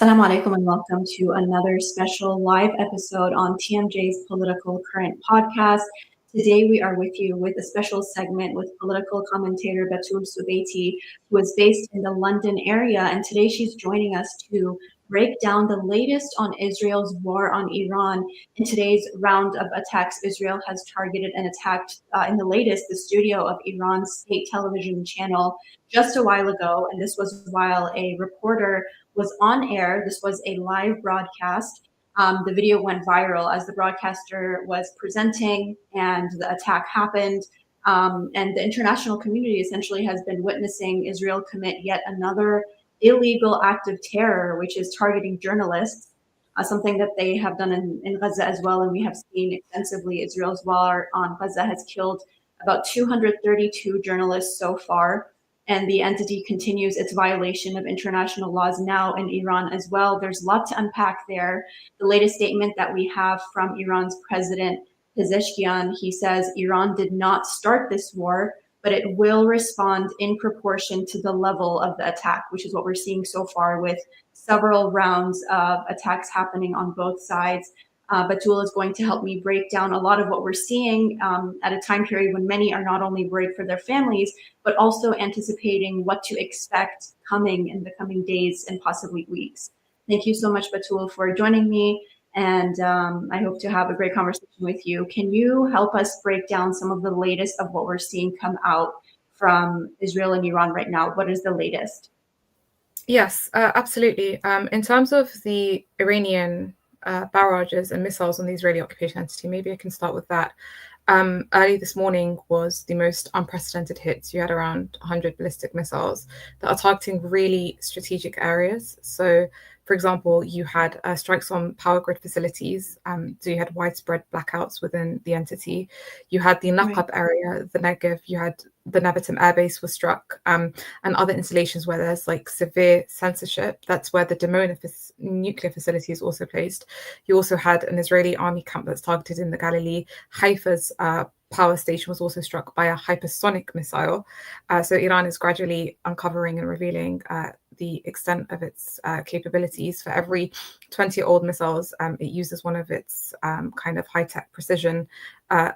Assalamu alaikum and welcome to another special live episode on TMJ's Political Current podcast. Today we are with you with a special segment with political commentator Batool Subeiti, who is based in the London area, and today she's joining us to break down the latest on Israel's war on Iran. In today's round of attacks, Israel has targeted and attacked in the latest the studio of Iran's state television channel just a while ago, and this was while a reporter was on air. This was a live broadcast. The video went viral as the broadcaster was presenting and the attack happened. And the international community essentially has been witnessing Israel commit yet another illegal act of terror, which is targeting journalists, something that they have done in Gaza as well. And we have seen extensively Israel's war on Gaza has killed about 232 journalists so far. And the entity continues its violation of international laws now in Iran as well. There's a lot to unpack there. The latest statement that we have from Iran's president, Pezeshkian, he says Iran did not start this war, but it will respond in proportion to the level of the attack, which is what we're seeing so far with several rounds of attacks happening on both sides. Batool is going to help me break down a lot of what we're seeing at a time period when many are not only worried for their families, but also anticipating what to expect coming in the coming days and possibly weeks. Thank you so much, Batool, for joining me. And I hope to have a great conversation with you. Can you help us break down some of the latest of what we're seeing come out from Israel and Iran right now? What is the latest? Yes, absolutely. In terms of the Iranian barrages and missiles on the Israeli occupation entity, maybe I can start with that. Early this morning was the most unprecedented hits. You had around 100 ballistic missiles that are targeting really strategic areas. So, for example, you had strikes on power grid facilities. So you had widespread blackouts within the entity. You had the Naqab area, the Negev. You had the Nevatim Air Base was struck, and other installations where there's like severe censorship. That's where the Dimona nuclear facility is also placed. You also had an Israeli army camp that's targeted in the Galilee. Haifa's power station was also struck by a hypersonic missile. So Iran is gradually uncovering and revealing the extent of its capabilities. For every 20 old missiles, it uses one of its kind of high-tech precision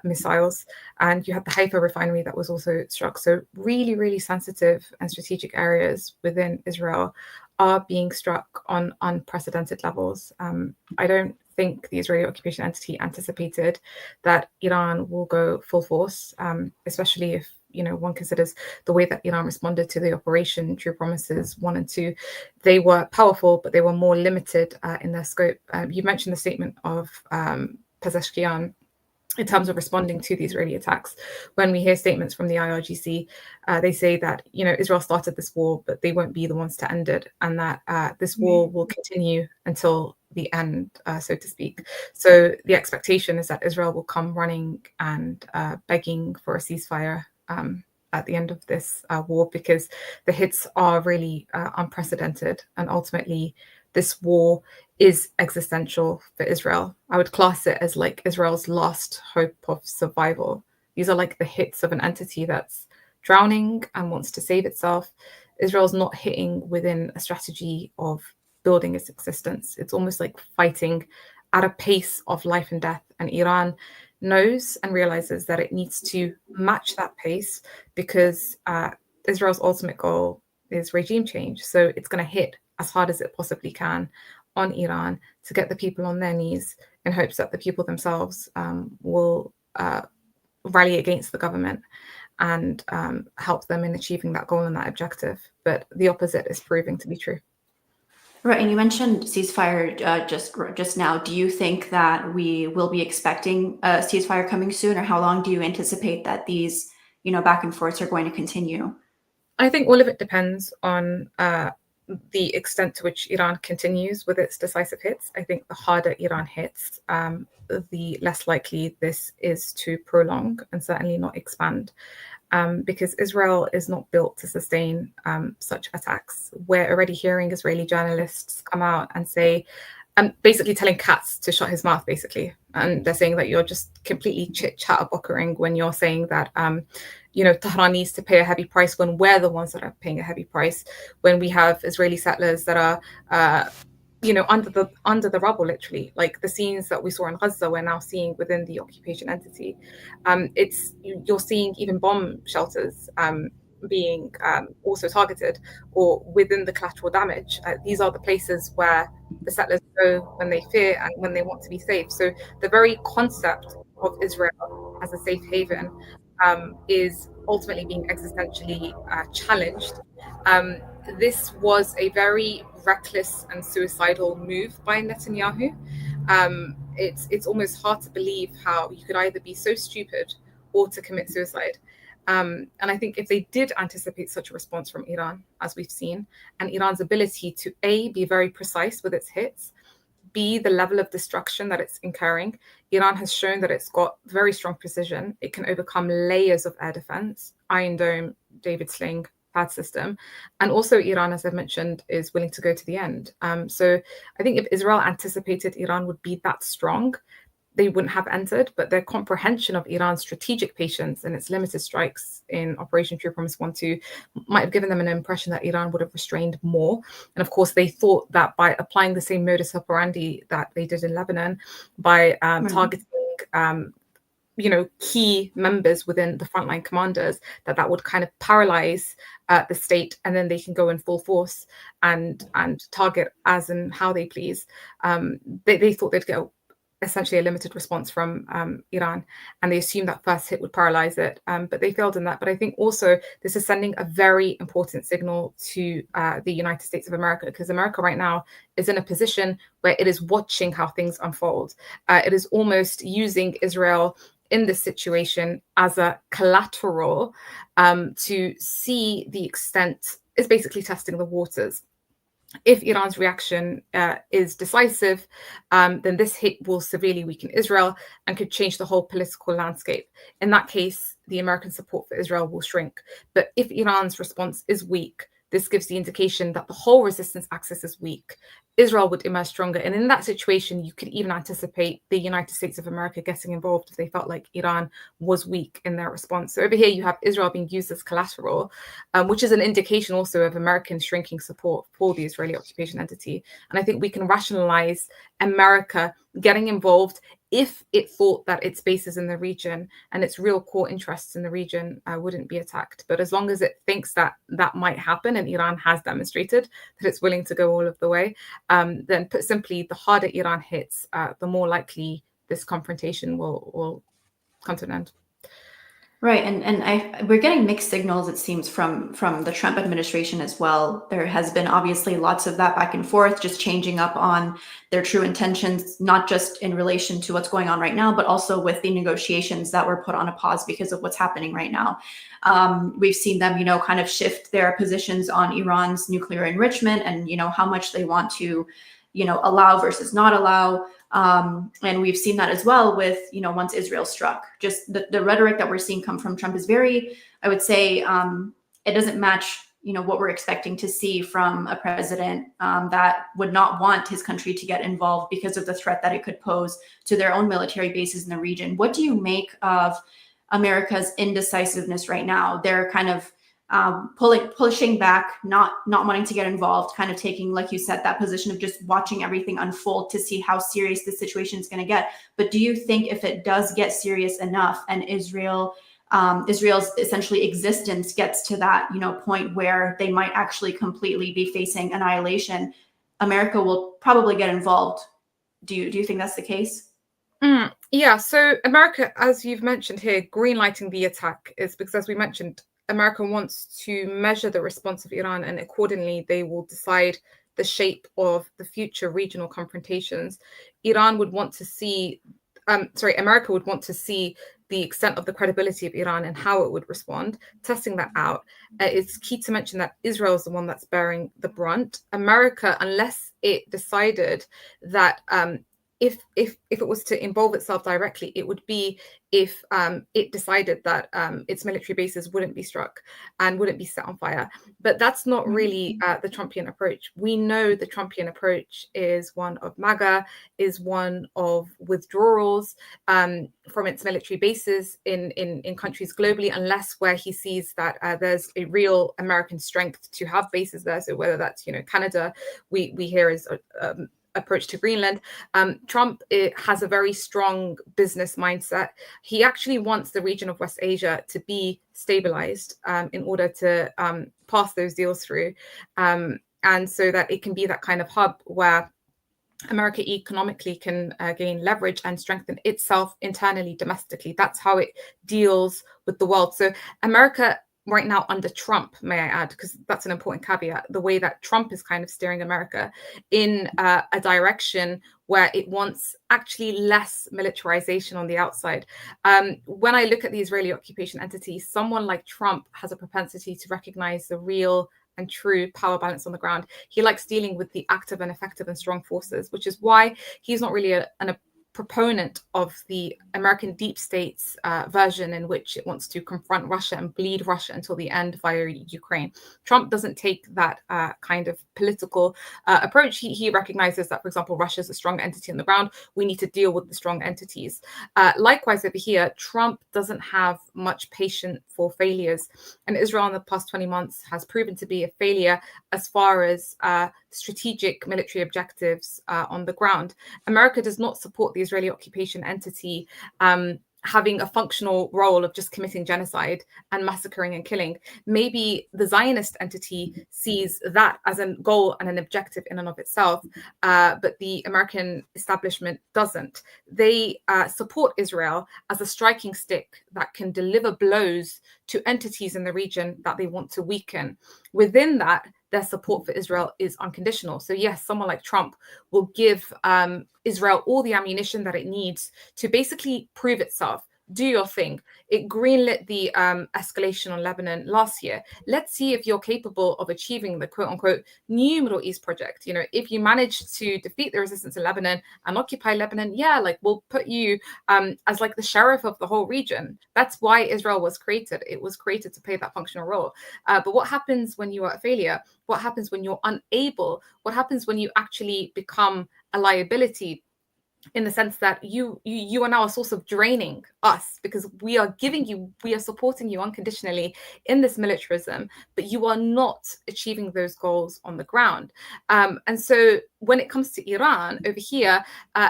missiles. And you had the Haifa refinery that was also struck. So really, really sensitive and strategic areas within Israel are being struck on unprecedented levels. I don't think the Israeli occupation entity anticipated that Iran will go full force, especially if one considers the way that Iran responded to the Operation True Promises 1 and 2. They were powerful, but they were more limited in their scope. You mentioned the statement of Pezeshkian in terms of responding to the Israeli attacks. When we hear statements from the IRGC, they say that Israel started this war, but they won't be the ones to end it, and that this war will continue until the end, so to speak. So the expectation is that Israel will come running and begging for a ceasefire at the end of this war, because the hits are really unprecedented, and ultimately this war is existential for Israel. I would class it as like Israel's last hope of survival. These are like the hits of an entity that's drowning and wants to save itself. Israel's not hitting within a strategy of building its existence. It's almost like fighting at a pace of life and death. And Iran knows and realizes that it needs to match that pace, because Israel's ultimate goal is regime change. So it's going to hit as hard as it possibly can on Iran to get the people on their knees, in hopes that the people themselves will rally against the government and help them in achieving that goal and that objective. But the opposite is proving to be true. Right, and you mentioned ceasefire just now. Do you think that we will be expecting a ceasefire coming soon, or how long do you anticipate that these, back and forths are going to continue? I think all of it depends on the extent to which Iran continues with its decisive hits. I think the harder Iran hits, the less likely this is to prolong and certainly not expand. Because Israel is not built to sustain such attacks. We're already hearing Israeli journalists come out and say, basically telling Katz to shut his mouth, basically. And they're saying that you're just completely chit-chatterbockering when you're saying that, Tehran needs to pay a heavy price when we're the ones that are paying a heavy price, when we have Israeli settlers that are under the rubble, literally. Like the scenes that we saw in Gaza, we're now seeing within the occupation entity. You're seeing even bomb shelters being also targeted, or within the collateral damage. These are the places where the settlers go when they fear and when they want to be safe. So the very concept of Israel as a safe haven is ultimately being existentially challenged. Um, this was a very reckless and suicidal move by Netanyahu. It's almost hard to believe how you could either be so stupid or to commit suicide. And I think if they did anticipate such a response from Iran, as we've seen, and Iran's ability to be very precise with its hits, B, the level of destruction that it's incurring. Iran has shown that it's got very strong precision. It can overcome layers of air defense, Iron Dome, David Sling, THAAD system. And also Iran, as I've mentioned, is willing to go to the end. So I think if Israel anticipated Iran would be that strong, they wouldn't have entered, but their comprehension of Iran's strategic patience and its limited strikes in Operation True Promise 1-2 might have given them an impression that Iran would have restrained more. And of course, they thought that by applying the same modus operandi that they did in Lebanon, by targeting key members within the frontline commanders, that would kind of paralyze the state, and then they can go in full force and target as and how they please. They thought they'd get essentially a limited response from Iran, and they assumed that first hit would paralyze it, but they failed in that. But I think also this is sending a very important signal to the United States of America, because America right now is in a position where it is watching how things unfold. It is almost using Israel in this situation as a collateral to see the extent, is basically testing the waters. If Iran's reaction is decisive, then this hit will severely weaken Israel and could change the whole political landscape. In that case, the American support for Israel will shrink. But if Iran's response is weak, this gives the indication that the whole resistance axis is weak. Israel would emerge stronger. And in that situation, you could even anticipate the United States of America getting involved if they felt like Iran was weak in their response. So over here, you have Israel being used as collateral, which is an indication also of American shrinking support for the Israeli occupation entity. And I think we can rationalize America getting involved if it thought that its bases in the region and its real core interests in the region wouldn't be attacked. But as long as it thinks that that might happen, and Iran has demonstrated that it's willing to go all of the way, then put simply, the harder Iran hits, the more likely this confrontation will come to an end. Right, and we're getting mixed signals, it seems, from the Trump administration as well. There has been obviously lots of that back and forth, just changing up on their true intentions, not just in relation to what's going on right now, but also with the negotiations that were put on a pause because of what's happening right now. We've seen them, kind of shift their positions on Iran's nuclear enrichment and, how much they want to, allow versus not allow. And we've seen that as well with, once Israel struck, just the rhetoric that we're seeing come from Trump is very, I would say, it doesn't match, what we're expecting to see from a president that would not want his country to get involved because of the threat that it could pose to their own military bases in the region. What do you make of America's indecisiveness right now? They're kind of pushing back, not wanting to get involved, kind of taking, like you said, that position of just watching everything unfold to see how serious the situation is going to get. But do you think if it does get serious enough and Israel's essentially existence gets to that, point where they might actually completely be facing annihilation, America will probably get involved? Do you think that's the case? Yeah, so America, as you've mentioned here, greenlighting the attack is because, as we mentioned, America wants to measure the response of Iran, and accordingly, they will decide the shape of the future regional confrontations. America would want to see the extent of the credibility of Iran and how it would respond, testing that out. It's key to mention that Israel is the one that's bearing the brunt. America, unless it decided that if it was to involve itself directly, it would be if it decided that its military bases wouldn't be struck and wouldn't be set on fire. But that's not really the Trumpian approach. We know the Trumpian approach is one of MAGA, is one of withdrawals from its military bases in countries globally, unless where he sees that there's a real American strength to have bases there. So whether that's, Canada, we hear is approach to Greenland. Trump has a very strong business mindset. He actually wants the region of West Asia to be stabilized in order to pass those deals through, and so that it can be that kind of hub where America economically can gain leverage and strengthen itself internally, domestically. That's how it deals with the world. So America right now under Trump, may I add, because that's an important caveat, the way that Trump is kind of steering America in a direction where it wants actually less militarization on the outside. When I look at the Israeli occupation entity, someone like Trump has a propensity to recognize the real and true power balance on the ground. He likes dealing with the active and effective and strong forces, which is why he's not really a proponent of the American deep state's version in which it wants to confront Russia and bleed Russia until the end via Ukraine. Trump doesn't take that kind of political approach. He recognizes that, for example, Russia is a strong entity on the ground. We need to deal with the strong entities. Likewise, over here, Trump doesn't have much patience for failures. And Israel in the past 20 months has proven to be a failure as far as strategic military objectives on the ground. America does not support the Israeli occupation entity having a functional role of just committing genocide and massacring and killing. Maybe the Zionist entity sees that as a goal and an objective in and of itself, but the American establishment doesn't. They support Israel as a striking stick that can deliver blows to entities in the region that they want to weaken. Within that, their support for Israel is unconditional. So yes, someone like Trump will give Israel all the ammunition that it needs to basically prove itself. Do your thing. It greenlit the escalation on Lebanon last year. Let's see if you're capable of achieving the quote unquote new Middle East project. If you manage to defeat the resistance in Lebanon and occupy Lebanon, we'll put you as like the sheriff of the whole region. That's why Israel was created. It was created to play that functional role. But what happens when you are a failure? What happens when you're unable? What happens when you actually become a liability? In the sense that you are now a source of draining us, because we are supporting you unconditionally in this militarism, but you are not achieving those goals on the ground. And so when it comes to Iran over here,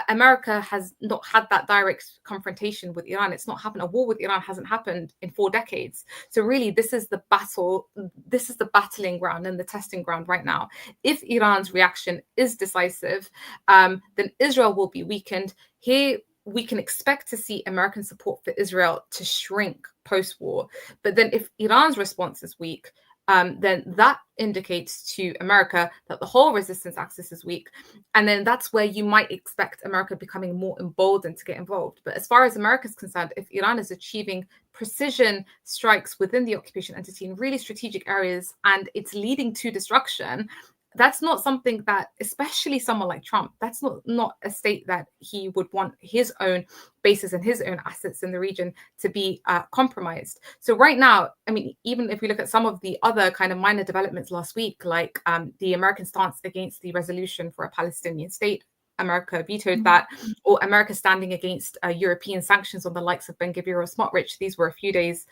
America has not had that direct confrontation with Iran. It's not happened. A war with Iran hasn't happened in 4 decades. So really, this is the battle. This is the battling ground and the testing ground right now. If Iran's reaction is decisive, then Israel will be weakened. Here, we can expect to see American support for Israel to shrink post-war. But then if Iran's response is weak, then that indicates to America that the whole resistance axis is weak. And then that's where you might expect America becoming more emboldened to get involved. But as far as America is concerned, if Iran is achieving precision strikes within the occupation entity in really strategic areas and it's leading to destruction, that's not something that, especially someone like Trump, that's not a state that he would want his own bases and his own assets in the region to be compromised. So right now, I mean, even if we look at some of the other kind of minor developments last week, like the American stance against the resolution for a Palestinian state, America vetoed that, or America standing against European sanctions on the likes of Ben-Gvir or Smotrich. These were a few days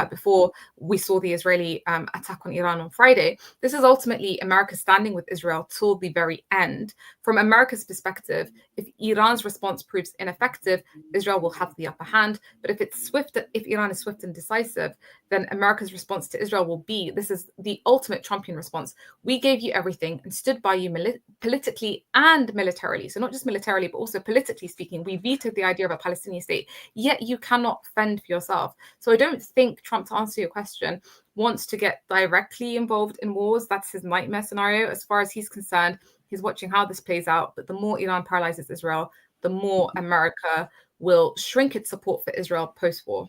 before we saw the Israeli attack on Iran on Friday. This is ultimately America standing with Israel till the very end. From America's perspective, if Iran's response proves ineffective, Israel will have the upper hand. But if Iran is swift and decisive, then America's response to Israel will be, this is the ultimate Trumpian response. We gave you everything and stood by you politically and militarily. So not just militarily, but also politically speaking, we vetoed the idea of a Palestinian state, yet you cannot fend for yourself. So I don't think Trump, to answer your question, wants to get directly involved in wars. That's his nightmare scenario. As far as he's concerned, he's watching how this plays out. But the more Iran paralyzes Israel, the more America will shrink its support for Israel post-war.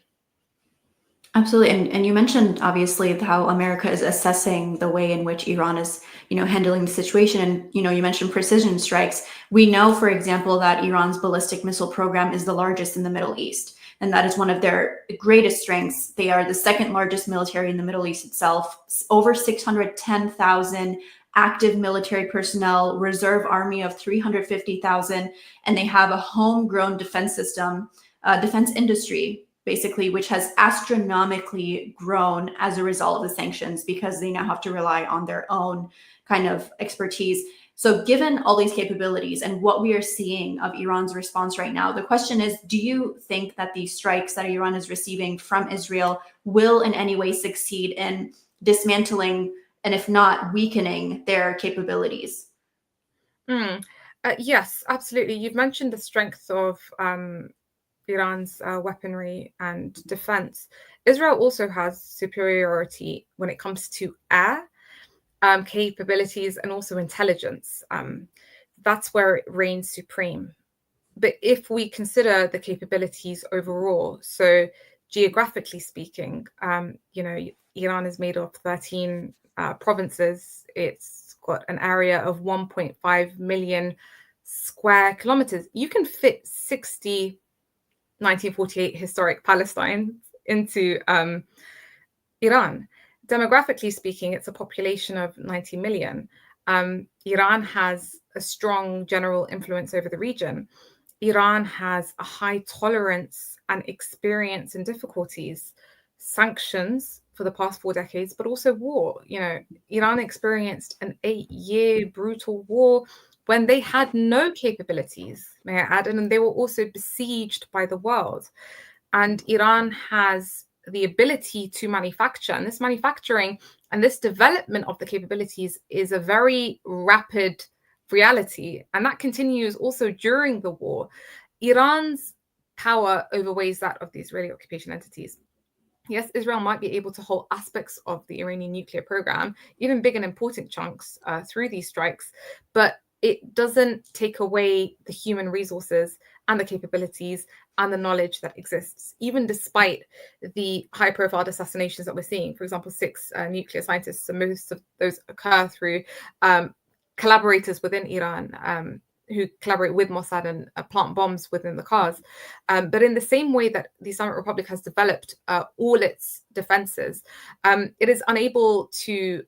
Absolutely. And you mentioned obviously how America is assessing the way in which Iran is, handling the situation. And, you mentioned precision strikes. We know, for example, that Iran's ballistic missile program is the largest in the Middle East. And that is one of their greatest strengths. They are the second largest military in the Middle East itself, over 610,000 active military personnel, reserve army of 350,000, and they have a homegrown defense system, defense industry, basically, which has astronomically grown as a result of the sanctions because they now have to rely on their own kind of expertise. So, given all these capabilities and what we are seeing of Iran's response right now, the question is, do you think that these strikes that Iran is receiving from Israel will in any way succeed in dismantling and, if not, weakening their capabilities? Yes, absolutely. You've mentioned the strength of Iran's weaponry and defense. Israel also has superiority when it comes to air capabilities and also intelligence. That's where it reigns supreme. But if we consider the capabilities overall, so geographically speaking, Iran is made of 13 provinces. It's got an area of 1.5 million square kilometers. You can fit 60 1948 historic Palestine into Iran. Demographically speaking, it's a population of 90 million. Iran has a strong general influence over the region. Iran has a high tolerance and experience in difficulties, sanctions for the past 4 decades, but also war. Iran experienced an 8-year brutal war when they had no capabilities, may I add, and they were also besieged by the world. And Iran has the ability to manufacture, and this manufacturing and this development of the capabilities is a very rapid reality, and that continues also during the war. Iran's power overweighs that of the Israeli occupation entities. Yes, Israel might be able to hold aspects of the Iranian nuclear program, even big and important chunks, through these strikes, but it doesn't take away the human resources and the capabilities and the knowledge that exists, even despite the high-profile assassinations that we're seeing. For example, 6 nuclear scientists, and most of those occur through collaborators within Iran who collaborate with Mossad and plant bombs within the cars. But in the same way that the Islamic Republic has developed all its defenses, it is unable to,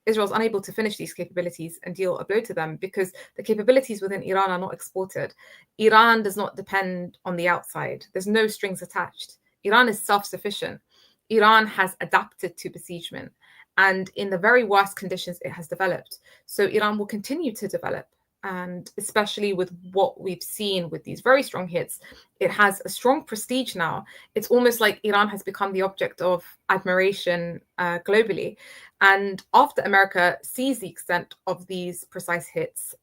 Israel's unable to finish these capabilities and deal a blow to them because the capabilities within Iran are not exported. Iran does not depend on the outside. There's no strings attached. Iran is self-sufficient. Iran has adapted to besiegement, and in the very worst conditions it has developed. So Iran will continue to develop. And especially with what we've seen with these very strong hits, it has a strong prestige now. It's almost like Iran has become the object of admiration globally. And after America sees the extent of these precise hits,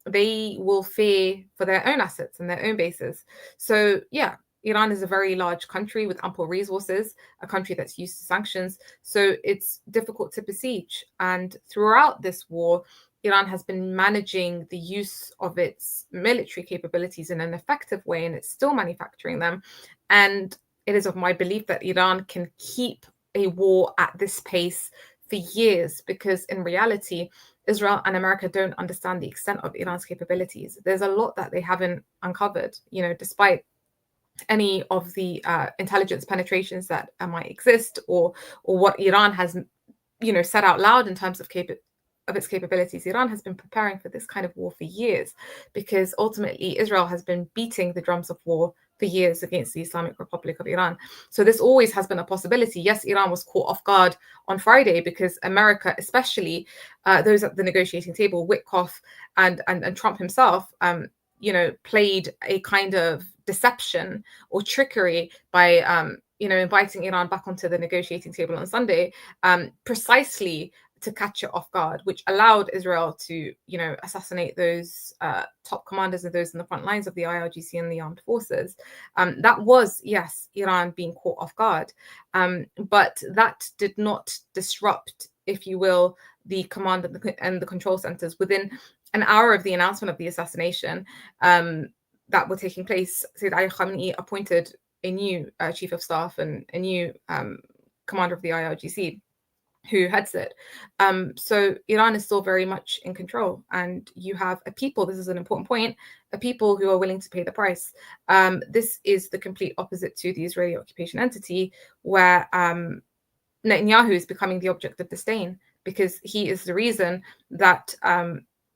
they will fear for their own assets and their own bases. So, yeah, Iran is a very large country with ample resources, a country that's used to sanctions. So it's difficult to besiege. And throughout this war, Iran has been managing the use of its military capabilities in an effective way, and it's still manufacturing them. And it is of my belief that Iran can keep a war at this pace for years, because in reality, Israel and America don't understand the extent of Iran's capabilities. There's a lot that they haven't uncovered, despite any of the intelligence penetrations that might exist, or what Iran has, said out loud in terms of its capabilities. Iran has been preparing for this kind of war for years, because ultimately Israel has been beating the drums of war for years against the Islamic Republic of Iran. So this always has been a possibility. Yes, Iran was caught off guard on Friday because America, especially those at the negotiating table, Witkoff and Trump himself, played a kind of deception or trickery by inviting Iran back onto the negotiating table on Sunday, precisely to catch it off guard, which allowed Israel to, assassinate those top commanders and those in the front lines of the IRGC and the armed forces. That was, yes, Iran being caught off guard. But that did not disrupt, if you will, the command and the control centers. Within an hour of the announcement of the assassination that were taking place, Sayyid Ali Khamenei appointed a new chief of staff and a new commander of the IRGC who heads it. So Iran is still very much in control, and you have a people, this is an important point, a people who are willing to pay the price. This is the complete opposite to the Israeli occupation entity, where Netanyahu is becoming the object of disdain, because he is the reason that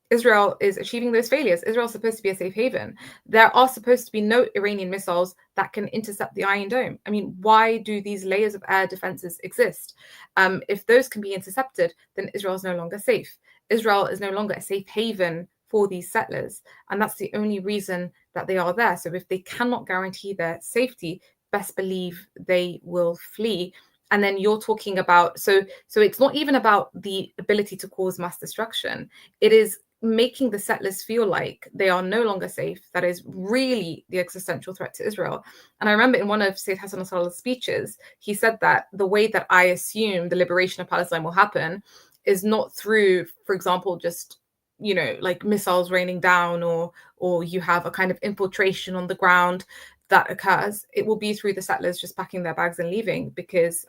Israel is achieving those failures. Israel is supposed to be a safe haven. There are supposed to be no Iranian missiles that can intercept the Iron Dome. I mean, why do these layers of air defenses exist? If those can be intercepted, then Israel is no longer safe. Israel is no longer a safe haven for these settlers. And that's the only reason that they are there. So if they cannot guarantee their safety, best believe they will flee. And then you're talking about, so it's not even about the ability to cause mass destruction. It is making the settlers feel like they are no longer safe. That is really the existential threat to Israel. And I remember in one of Sayyid Hassan Nasrallah's speeches, he said that the way that I assume the liberation of Palestine will happen is not through, for example, just, you know, like missiles raining down, or you have a kind of infiltration on the ground that occurs. It will be through the settlers just packing their bags and leaving, because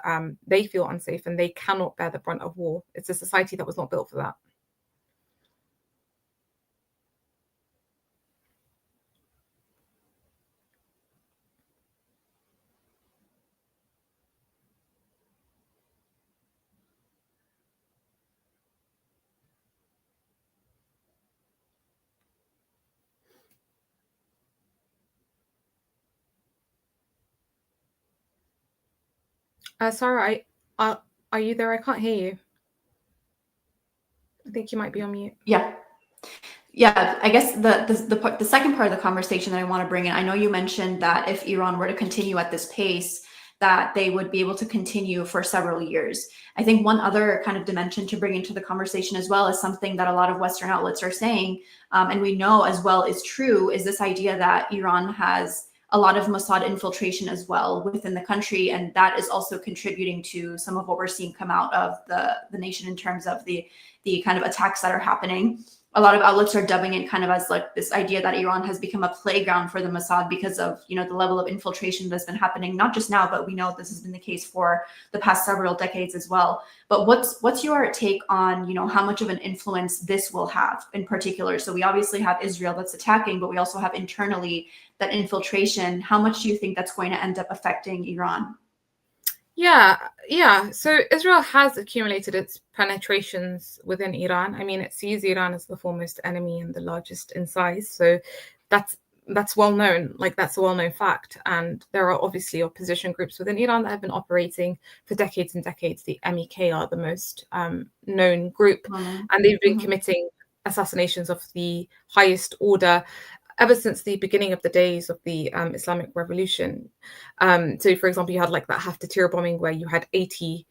they feel unsafe and they cannot bear the brunt of war. It's a society that was not built for that. Sarah, are you there? I can't hear you. I think you might be on mute. Yeah. I guess the second part of the conversation that I want to bring in, I know you mentioned that if Iran were to continue at this pace, that they would be able to continue for several years. I think one other kind of dimension to bring into the conversation as well is something that a lot of Western outlets are saying, and we know as well is true, is this idea that Iran has a lot of Mossad infiltration as well within the country, and that is also contributing to some of what we're seeing come out of the nation in terms of the kind of attacks that are happening. A lot of outlets are dubbing it kind of as like this idea that Iran has become a playground for the Mossad because of, you know, the level of infiltration that's been happening, not just now, but we know this has been the case for the past several decades as well. But what's your take on, you know, how much of an influence this will have in particular? So we obviously have Israel that's attacking, but we also have internally that infiltration. How much do you think that's going to end up affecting Iran? Yeah. So Israel has accumulated its penetrations within Iran. I mean, it sees Iran as the foremost enemy and the largest in size. So that's well known. Like, that's a well-known fact. And there are obviously opposition groups within Iran that have been operating for decades and decades. The MEK are the most known group, and they've been committing assassinations of the highest order ever since the beginning of the days of the Islamic Revolution. So, for example, you had like that Haftar bombing where you had 80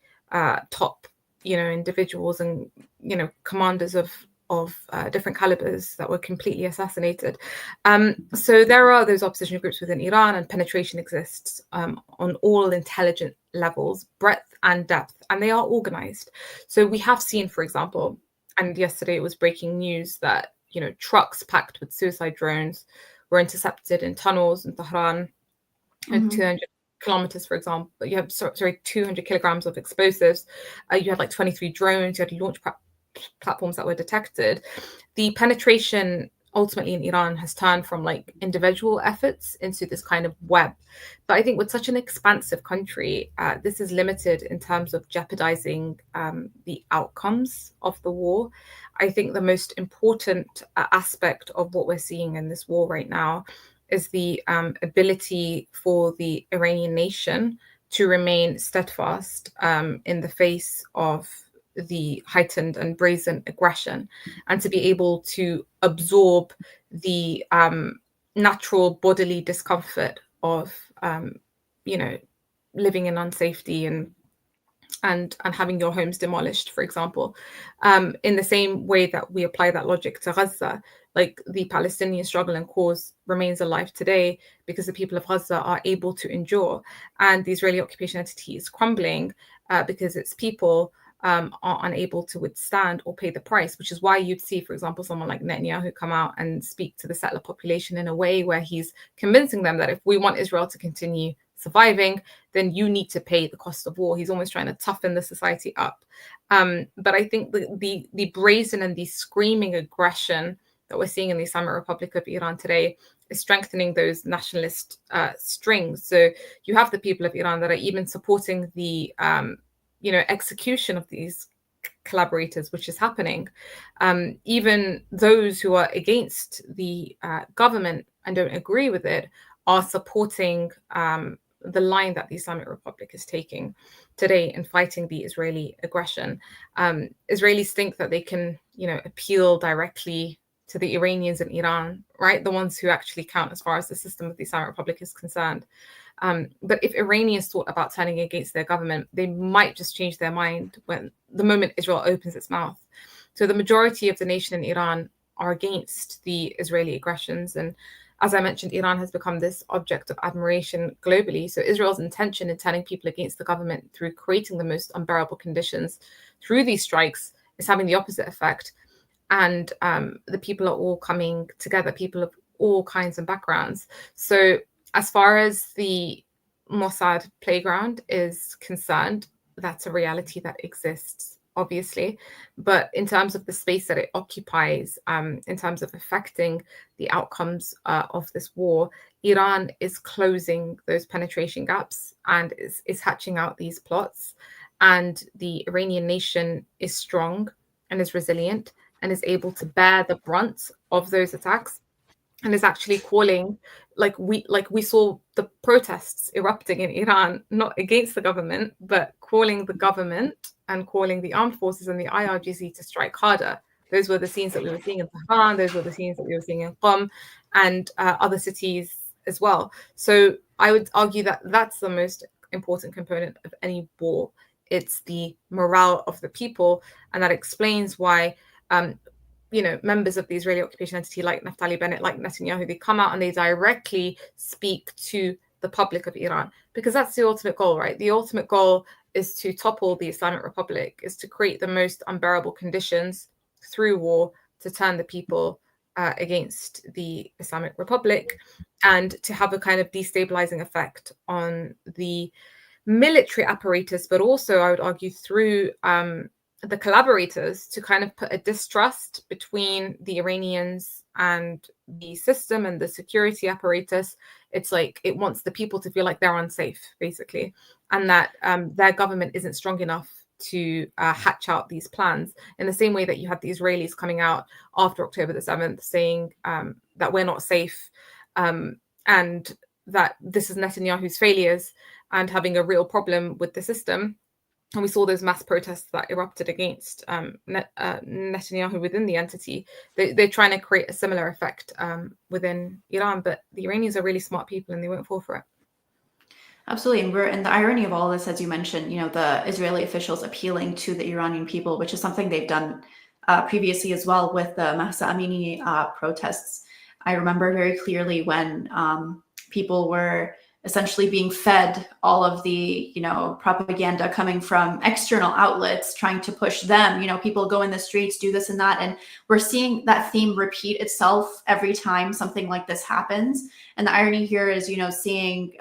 top, you know, individuals and, you know, commanders of different calibers that were completely assassinated. So there are those opposition groups within Iran, and penetration exists on all intelligent levels, breadth and depth, and they are organized. So we have seen, for example, and yesterday it was breaking news that, you know, trucks packed with suicide drones were intercepted in tunnels in Tehran, 200 kilometers, for example. You have 200 kilograms of explosives. You had like 23 drones. You had launch platforms that were detected. The penetration ultimately in Iran has turned from like individual efforts into this kind of web. But I think with such an expansive country, this is limited in terms of jeopardizing the outcomes of the war. I think the most important aspect of what we're seeing in this war right now is the ability for the Iranian nation to remain steadfast in the face of the heightened and brazen aggression, and to be able to absorb the natural bodily discomfort of you know, living in unsafety and having your homes demolished, for example, in the same way that we apply that logic to Gaza. Like, the Palestinian struggle and cause remains alive today because the people of Gaza are able to endure, and the Israeli occupation entity is crumbling because its people are unable to withstand or pay the price, which is why you'd see, for example, someone like Netanyahu come out and speak to the settler population in a way where he's convincing them that if we want Israel to continue surviving, then you need to pay the cost of war. He's almost trying to toughen the society up. But I think the brazen and the screaming aggression that we're seeing in the Islamic Republic of Iran today is strengthening those nationalist strings. So you have the people of Iran that are even supporting the execution of these collaborators, which is happening. Even those who are against the government and don't agree with it are supporting the line that the Islamic Republic is taking today in fighting the Israeli aggression. Israelis think that they can, appeal directly to the Iranians in Iran, right? The ones who actually count as far as the system of the Islamic Republic is concerned. But if Iranians thought about turning against their government, they might just change their mind when the moment Israel opens its mouth. So the majority of the nation in Iran are against the Israeli aggressions. And as I mentioned, Iran has become this object of admiration globally. So Israel's intention in turning people against the government through creating the most unbearable conditions through these strikes is having the opposite effect. And the people are all coming together, people of all kinds of backgrounds. So as far as the Mossad playground is concerned, that's a reality that exists, obviously. But in terms of the space that it occupies, in terms of affecting the outcomes of this war, Iran is closing those penetration gaps and is hatching out these plots. And the Iranian nation is strong and is resilient and is able to bear the brunt of those attacks, and is actually calling, like we saw the protests erupting in Iran, not against the government, but calling the government and calling the armed forces and the IRGC to strike harder. Those were the scenes that we were seeing in Tehran, those were the scenes that we were seeing in Qom and other cities as well. So I would argue that that's the most important component of any war. It's the morale of the people, and that explains why members of the Israeli occupation entity like Naftali Bennett, like Netanyahu, they come out and they directly speak to the public of Iran, because that's the ultimate goal, right? The ultimate goal is to topple the Islamic Republic, is to create the most unbearable conditions through war to turn the people against the Islamic Republic, and to have a kind of destabilizing effect on the military apparatus, but also I would argue through the collaborators, to kind of put a distrust between the Iranians and the system and the security apparatus. It's like it wants the people to feel like they're unsafe, basically, and that their government isn't strong enough to hatch out these plans, in the same way that you had the Israelis coming out after October the 7th saying that we're not safe, and that this is Netanyahu's failures and having a real problem with the system. And we saw those mass protests that erupted against Netanyahu within the entity. They're trying to create a similar effect within Iran, but the Iranians are really smart people and they won't fall for it. Absolutely. And the irony of all this, as you mentioned, the Israeli officials appealing to the Iranian people, which is something they've done previously as well with the Mahsa Amini protests. I remember very clearly when people were essentially being fed all of the, propaganda coming from external outlets, trying to push them, people go in the streets, do this and that. And we're seeing that theme repeat itself every time something like this happens. And the irony here is, seeing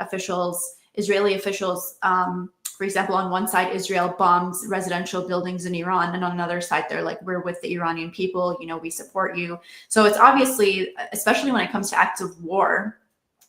Israeli officials, for example, on one side, Israel bombs residential buildings in Iran, and on another side, they're like, we're with the Iranian people, we support you. So it's obviously, especially when it comes to acts of war,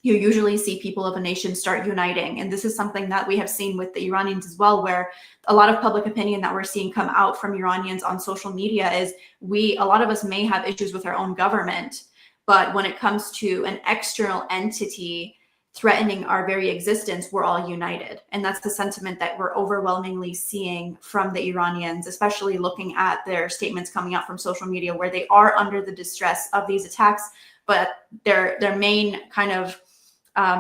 you usually see people of a nation start uniting. And this is something that we have seen with the Iranians as well, where a lot of public opinion that we're seeing come out from Iranians on social media is a lot of us may have issues with our own government, but when it comes to an external entity threatening our very existence, we're all united. And that's the sentiment that we're overwhelmingly seeing from the Iranians, especially looking at their statements coming out from social media, where they are under the distress of these attacks, but their main kind of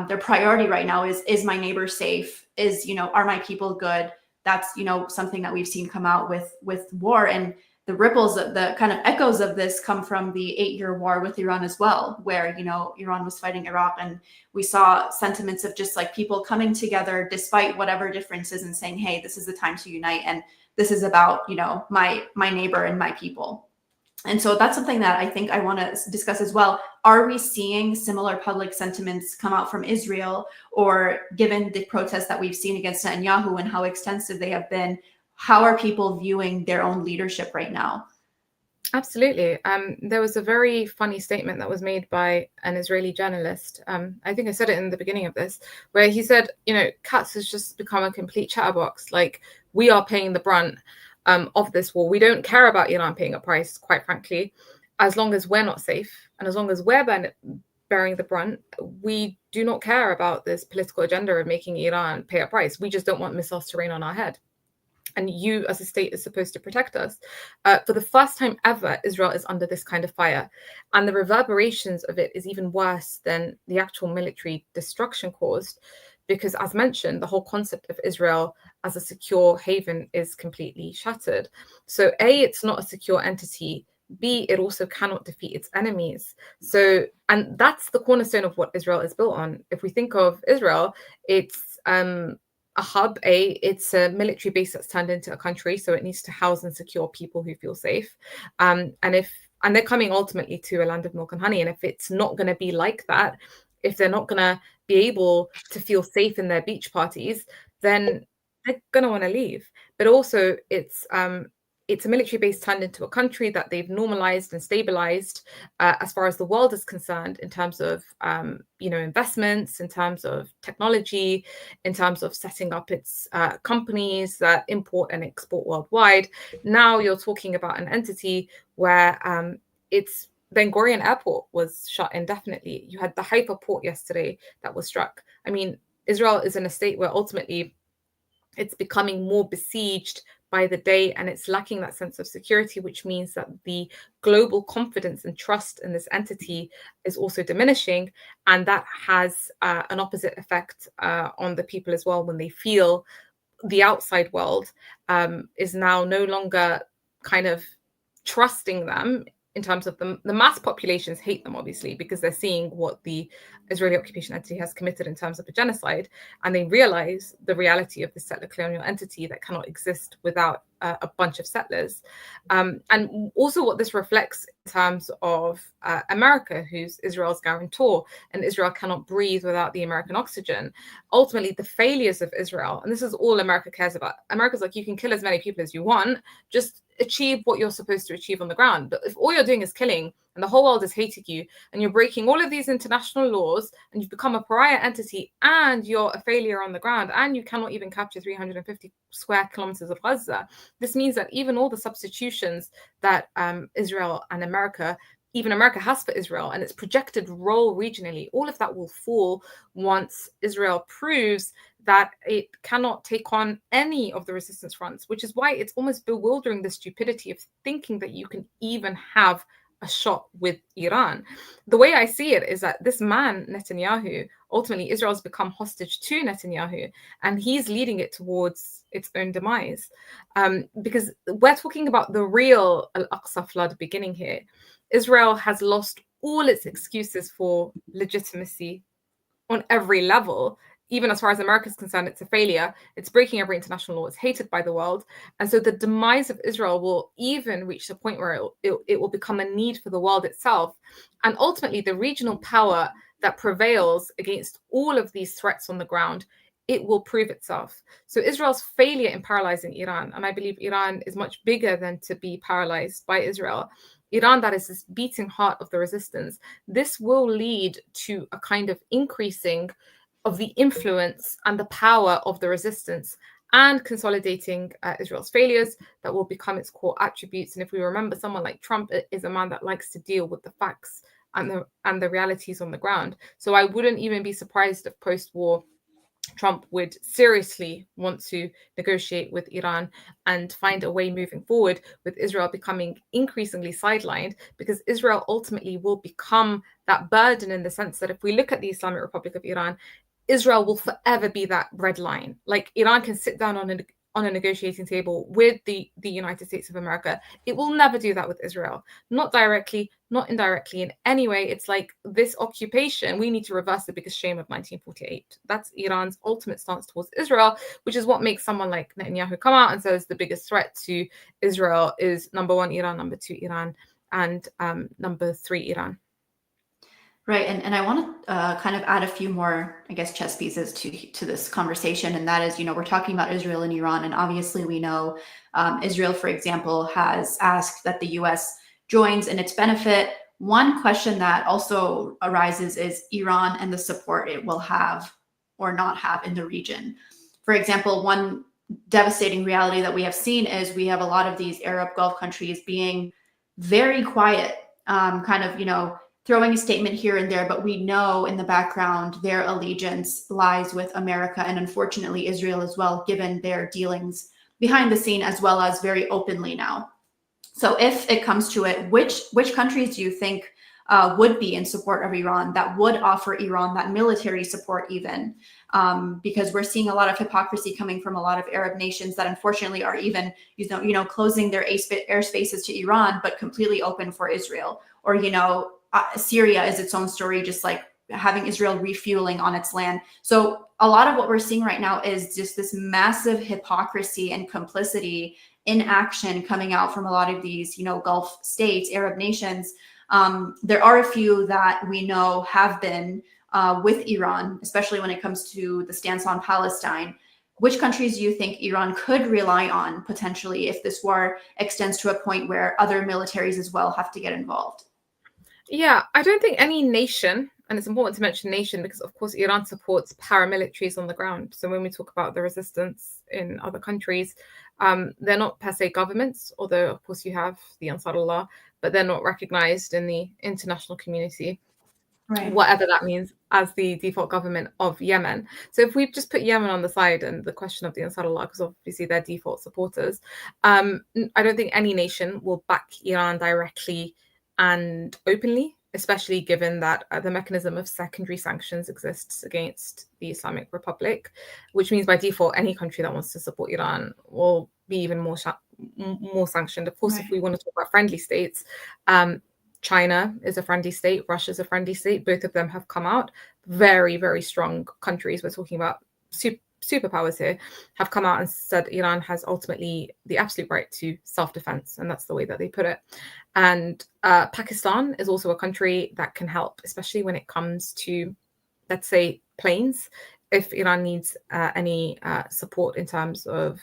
their priority right now is my neighbor safe? Are my people good? That's, something that we've seen come out with war. And the ripples, the kind of echoes of this come from the 8-year war with Iran as well, where, Iran was fighting Iraq, and we saw sentiments of just like people coming together despite whatever differences and saying, hey, this is the time to unite. And this is about, my neighbor and my people. And so that's something that I think I want to discuss as well. Are we seeing similar public sentiments come out from Israel, or given the protests that we've seen against Netanyahu and how extensive they have been, how are people viewing their own leadership right now? Absolutely. There was a very funny statement that was made by an Israeli journalist. I think I said it in the beginning of this, where he said, Katz has just become a complete chatterbox. Like, we are paying the brunt of this war. We don't care about Iran paying a price, quite frankly, as long as we're not safe and as long as we're bearing the brunt. We do not care about this political agenda of making Iran pay a price. We just don't want missiles to rain on our head. And you as a state is supposed to protect us. For the first time ever, Israel is under this kind of fire. And the reverberations of it is even worse than the actual military destruction caused, because, as mentioned, the whole concept of Israel as a secure haven is completely shattered. So A, it's not a secure entity. B, it also cannot defeat its enemies. So, and that's the cornerstone of what Israel is built on. If we think of Israel, it's a hub. It's a military base that's turned into a country, so it needs to house and secure people who feel safe. And they're coming ultimately to a land of milk and honey. And if it's not going to be like that, if they're not going to be able to feel safe in their beach parties, then they're going to want to leave. But also, it's a military base turned into a country that they've normalized and stabilized as far as the world is concerned, in terms of investments, in terms of technology, in terms of setting up its companies that import and export worldwide. Now you're talking about an entity where its Ben Gurion Airport was shut indefinitely. You had the Haifa port yesterday that was struck. I mean, Israel is in a state where ultimately it's becoming more besieged by the day, and it's lacking that sense of security, which means that the global confidence and trust in this entity is also diminishing. And that has an opposite effect on the people as well, when they feel the outside world is now no longer kind of trusting them. In terms of the mass populations hate them, obviously, because they're seeing what the Israeli occupation entity has committed in terms of a genocide, and they realize the reality of the settler colonial entity that cannot exist without a bunch of settlers. And also what this reflects in terms of America, who's Israel's guarantor, and Israel cannot breathe without the American oxygen. Ultimately, the failures of Israel, and this is all America cares about. America's like, you can kill as many people as you want, just achieve what you're supposed to achieve on the ground. But if all you're doing is killing, and the whole world is hating you, and you're breaking all of these international laws, and you've become a pariah entity, and you're a failure on the ground, and you cannot even capture 350 square kilometers of Gaza, this means that even all the substitutions that Israel and America, even America, has for Israel and its projected role regionally, all of that will fall once Israel proves that it cannot take on any of the resistance fronts, which is why it's almost bewildering, the stupidity of thinking that you can even have a shot with Iran. The way I see it is that this man, Netanyahu, ultimately Israel's become hostage to Netanyahu, and he's leading it towards its own demise. Because we're talking about the real Al-Aqsa flood beginning here. Israel has lost all its excuses for legitimacy on every level. Even as far as America is concerned, it's a failure. It's breaking every international law. It's hated by the world. And so the demise of Israel will even reach the point where it will become a need for the world itself. And ultimately, the regional power that prevails against all of these threats on the ground, it will prove itself. So Israel's failure in paralyzing Iran, and I believe Iran is much bigger than to be paralyzed by Israel. Iran, that is this beating heart of the resistance, this will lead to a kind of increasing of the influence and the power of the resistance, and consolidating Israel's failures that will become its core attributes. And if we remember, someone like Trump is a man that likes to deal with the facts and the realities on the ground. So I wouldn't even be surprised if post-war Trump would seriously want to negotiate with Iran and find a way moving forward, with Israel becoming increasingly sidelined, because Israel ultimately will become that burden, in the sense that if we look at the Islamic Republic of Iran, Israel will forever be that red line. Like, Iran can sit down on a negotiating table with the United States of America. It will never do that with Israel. Not directly, not indirectly, in any way. It's like, this occupation, we need to reverse the biggest shame of 1948. That's Iran's ultimate stance towards Israel, which is what makes someone like Netanyahu come out and says the biggest threat to Israel is, number one, Iran, number two, Iran, and number 3, Iran. Right, and I want to kind of add a few more, I guess, chess pieces to this conversation, and that is, we're talking about Israel and Iran, and obviously we know Israel, for example, has asked that the U.S. joins in its benefit. One question that also arises is Iran and the support it will have or not have in the region. For example, one devastating reality that we have seen is we have a lot of these Arab Gulf countries being very quiet, kind of, throwing a statement here and there, but we know in the background their allegiance lies with America and unfortunately Israel as well, given their dealings behind the scene as well as very openly now. So if it comes to it, which countries do you think would be in support of Iran, that would offer Iran that military support even? Because we're seeing a lot of hypocrisy coming from a lot of Arab nations that unfortunately are even, closing their airspaces to Iran, but completely open for Israel. Or, Syria is its own story, just like having Israel refueling on its land. So a lot of what we're seeing right now is just this massive hypocrisy and complicity in action coming out from a lot of these, Gulf states, Arab nations. There are a few that we know have been with Iran, especially when it comes to the stance on Palestine. Which countries do you think Iran could rely on potentially if this war extends to a point where other militaries as well have to get involved? Yeah, I don't think any nation, and it's important to mention nation because, of course, Iran supports paramilitaries on the ground. So when we talk about the resistance in other countries, they're not per se governments, although, of course, you have the Ansarullah, but they're not recognized in the international community, Right. whatever that means, as the default government of Yemen. So if we just put Yemen on the side and the question of the Ansarullah, because obviously they're default supporters, I don't think any nation will back Iran directly and openly, especially given that the mechanism of secondary sanctions exists against the Islamic Republic, which means by default, any country that wants to support Iran will be even more sanctioned. Of course, If we want to talk about friendly states, China is a friendly state, Russia is a friendly state. Both of them have come out. Very, very strong countries. We're talking about superpowers here, have come out and said Iran has ultimately the absolute right to self-defense, and that's the way that they put it. And Pakistan is also a country that can help, especially when it comes to, let's say, planes. If Iran needs any support in terms of,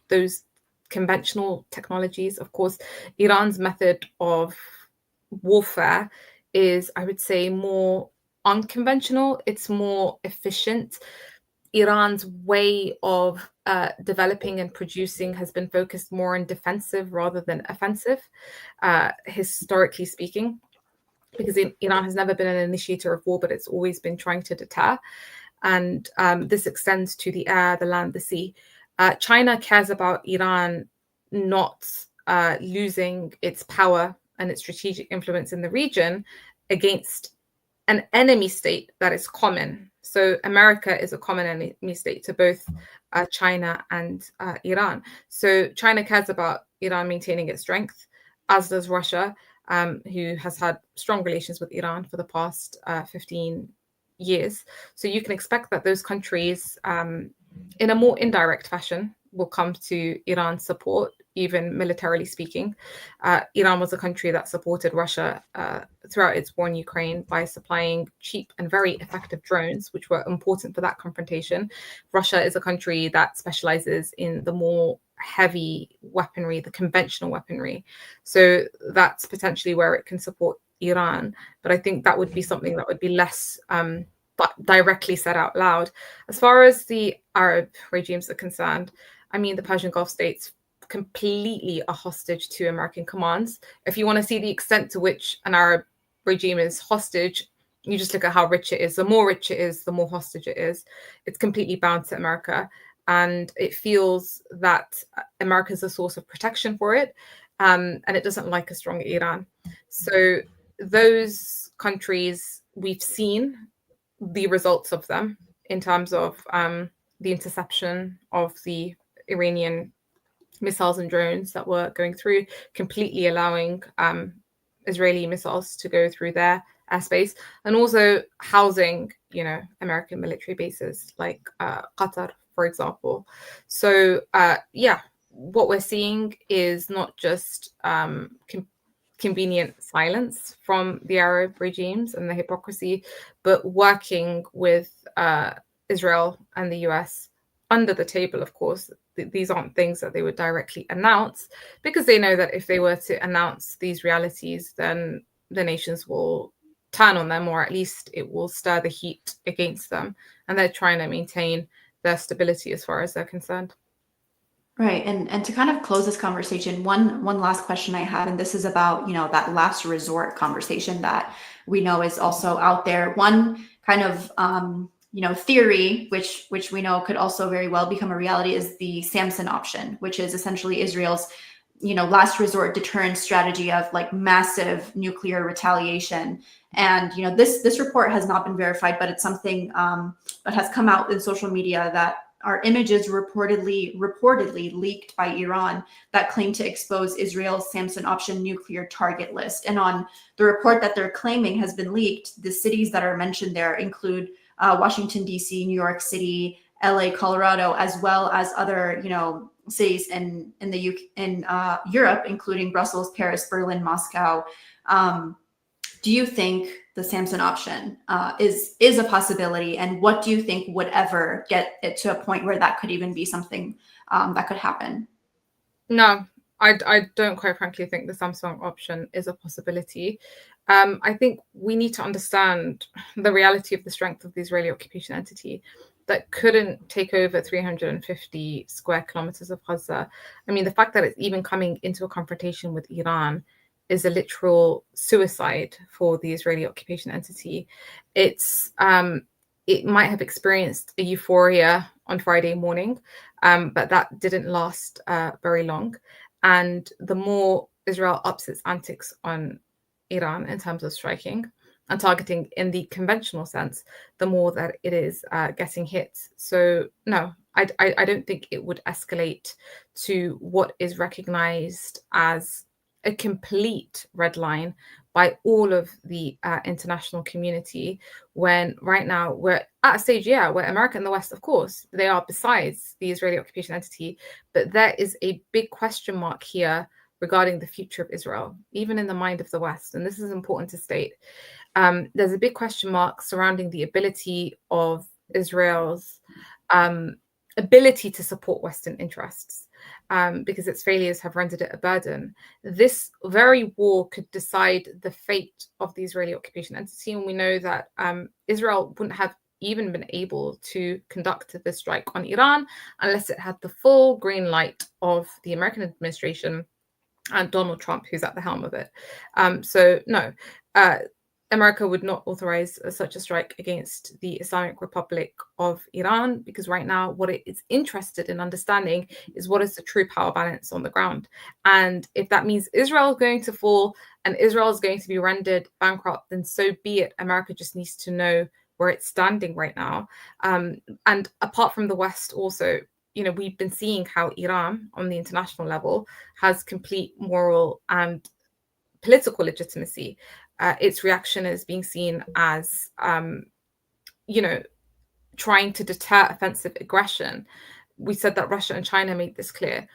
those conventional technologies. Of course, Iran's method of warfare is, I would say, more unconventional. It's more efficient. Iran's way of developing and producing has been focused more on defensive rather than offensive, historically speaking, because Iran has never been an initiator of war, but it's always been trying to deter. And this extends to the air, the land, the sea. China cares about Iran not losing its power and its strategic influence in the region against an enemy state that is common. So America is a common enemy state to both China and Iran. So China cares about Iran maintaining its strength, as does Russia, who has had strong relations with Iran for the past 15 years. So you can expect that those countries, in a more indirect fashion, will come to Iran's support, even militarily speaking. Iran was a country that supported Russia throughout its war in Ukraine by supplying cheap and very effective drones, which were important for that confrontation. Russia is a country that specializes in the more heavy weaponry, the conventional weaponry. So that's potentially where it can support Iran. But I think that would be something that would be less directly said out loud. As far as the Arab regimes are concerned, I mean, the Persian Gulf states completely a hostage to American commands. If you want to see the extent to which an Arab regime is hostage, you just look at how rich it is. The more rich it is, the more hostage it is. It's completely bound to America. And it feels that America is a source of protection for it. And it doesn't like a strong Iran. So those countries, we've seen the results of them in terms of the interception of the Iranian missiles and drones that were going through, completely allowing Israeli missiles to go through their airspace, and also housing, American military bases like Qatar, for example. So, what we're seeing is not just convenient silence from the Arab regimes and the hypocrisy, but working with Israel and the US under the table, of course. These aren't things that they would directly announce, because they know that if they were to announce these realities, then the nations will turn on them, or at least it will stir the heat against them. And they're trying to maintain their stability as far as they're concerned. Right. And to kind of close this conversation, one last question I have, and this is about, that last resort conversation that we know is also out there. One kind of theory, which we know could also very well become a reality, is the Samson option, which is essentially Israel's last resort deterrence strategy of like massive nuclear retaliation. And this report has not been verified, but it's something that has come out in social media, that are images reportedly leaked by Iran that claim to expose Israel's Samson Option nuclear target list. And on the report that they're claiming has been leaked, the cities that are mentioned there include Washington, D.C., New York City, LA, Colorado, as well as other, cities in Europe, including Brussels, Paris, Berlin, Moscow. Do you think the Samson option is a possibility? And what do you think would ever get it to a point where that could even be something that could happen? No, I don't quite frankly think the Samson option is a possibility. I think we need to understand the reality of the strength of the Israeli occupation entity that couldn't take over 350 square kilometers of Gaza. I mean, the fact that it's even coming into a confrontation with Iran is a literal suicide for the Israeli occupation entity. It might have experienced a euphoria on Friday morning, but that didn't last very long. And the more Israel ups its antics on Iran in terms of striking and targeting in the conventional sense, the more that it is getting hit. So no, I don't think it would escalate to what is recognized as a complete red line by all of the international community, when right now we're at a stage, where America and the West, of course, they are besides the Israeli occupation entity, but there is a big question mark here regarding the future of Israel, even in the mind of the West. And this is important to state. There's a big question mark surrounding the ability of Israel's ability to support Western interests, because its failures have rendered it a burden. This very war could decide the fate of the Israeli occupation entity. And we know that Israel wouldn't have even been able to conduct this strike on Iran unless it had the full green light of the American administration and Donald Trump, who's at the helm of it. So no, America would not authorize such a strike against the Islamic Republic of Iran, because right now what it is interested in understanding is what is the true power balance on the ground. And if that means Israel is going to fall and Israel is going to be rendered bankrupt, then so be it. America just needs to know where it's standing right now. And apart from the West also, we've been seeing how Iran on the international level has complete moral and political legitimacy. Its reaction is being seen as, trying to deter offensive aggression. We said that Russia and China made this clear.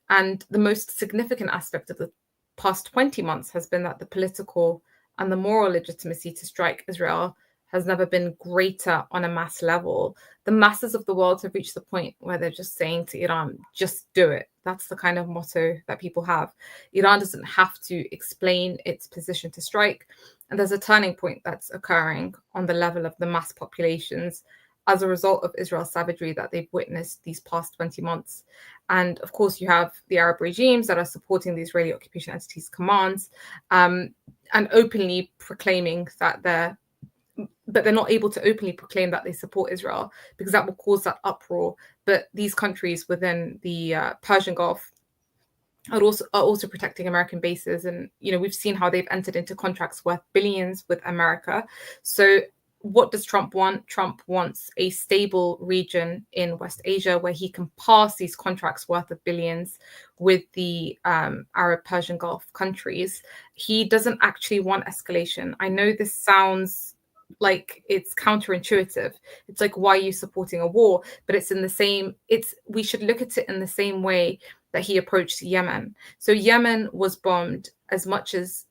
And the most significant aspect of the past 20 months has been that the political and the moral legitimacy to strike Israel has never been greater on a mass level. The masses of the world have reached the point where they're just saying to Iran, just do it. That's the kind of motto that people have. Iran doesn't have to explain its position to strike. And there's a turning point that's occurring on the level of the mass populations as a result of Israel's savagery that they've witnessed these past 20 months. And of course, you have the Arab regimes that are supporting the Israeli occupation entity's commands and openly proclaiming that they're not able to openly proclaim that they support Israel, because that will cause that uproar. But these countries within the Persian Gulf are also protecting American bases. And, we've seen how they've entered into contracts worth billions with America. So what does Trump want? Trump wants a stable region in West Asia where he can pass these contracts worth of billions with the Arab Persian Gulf countries. He doesn't actually want escalation. I know this sounds like it's counterintuitive. It's like, why are you supporting a war? But we should look at it in the same way that he approached Yemen. So Yemen was bombed as much as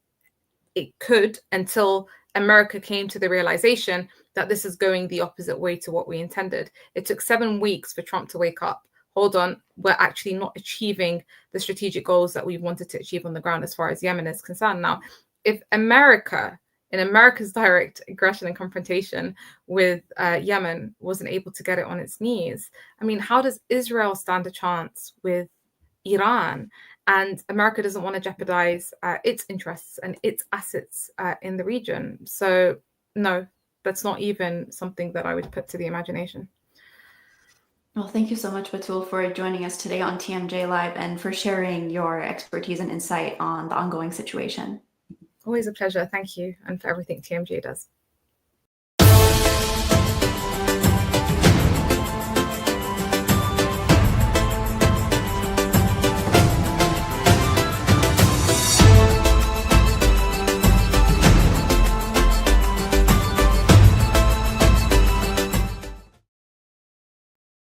it could, until America came to the realization that this is going the opposite way to what we intended. It took 7 weeks for Trump to wake up. Hold on, we're actually not achieving the strategic goals that we wanted to achieve on the ground as far as Yemen is concerned. Now, if America, in America's direct aggression and confrontation with Yemen, wasn't able to get it on its knees, I mean, how does Israel stand a chance with Iran? And America doesn't want to jeopardize its interests and its assets in the region. So no, that's not even something that I would put to the imagination. Well, thank you so much, Batool, for joining us today on TMJ Live and for sharing your expertise and insight on the ongoing situation. Always a pleasure. Thank you. And for everything TMJ does.